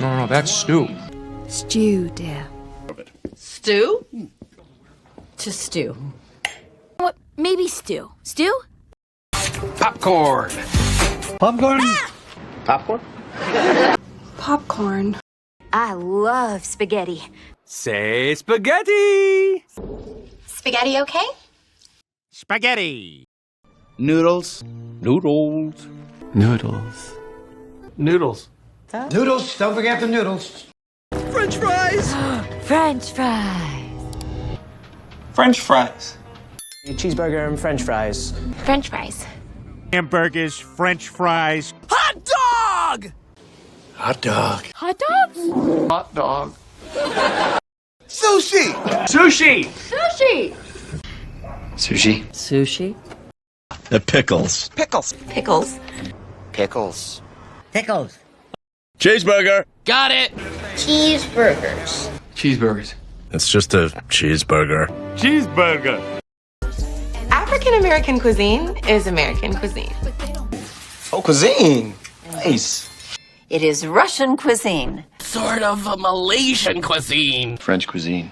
No, that's stew. Stew, dear. Stew? To stew. What? Maybe stew. Stew? Popcorn. Popcorn? Ah! Popcorn? Popcorn. I love spaghetti. Say spaghetti! Spaghetti okay? Spaghetti! Noodles. Noodles. Noodles. Noodles. Noodles, don't forget the noodles. French fries! French fries. French fries. Cheeseburger and French fries. French fries. Hamburgers, French fries. Hot dog! Hot dog. Hot dogs? Hot dog. Sushi! Sushi. Sushi. Sushi. Sushi. The pickles. Pickles. Pickles. Pickles. Pickles. Cheeseburger. Got it. Cheeseburgers. Cheeseburgers. It's just a cheeseburger. Cheeseburger. African American cuisine is American cuisine. Oh, cuisine. Nice. It is Russian cuisine. Sort of a Malaysian cuisine. French cuisine.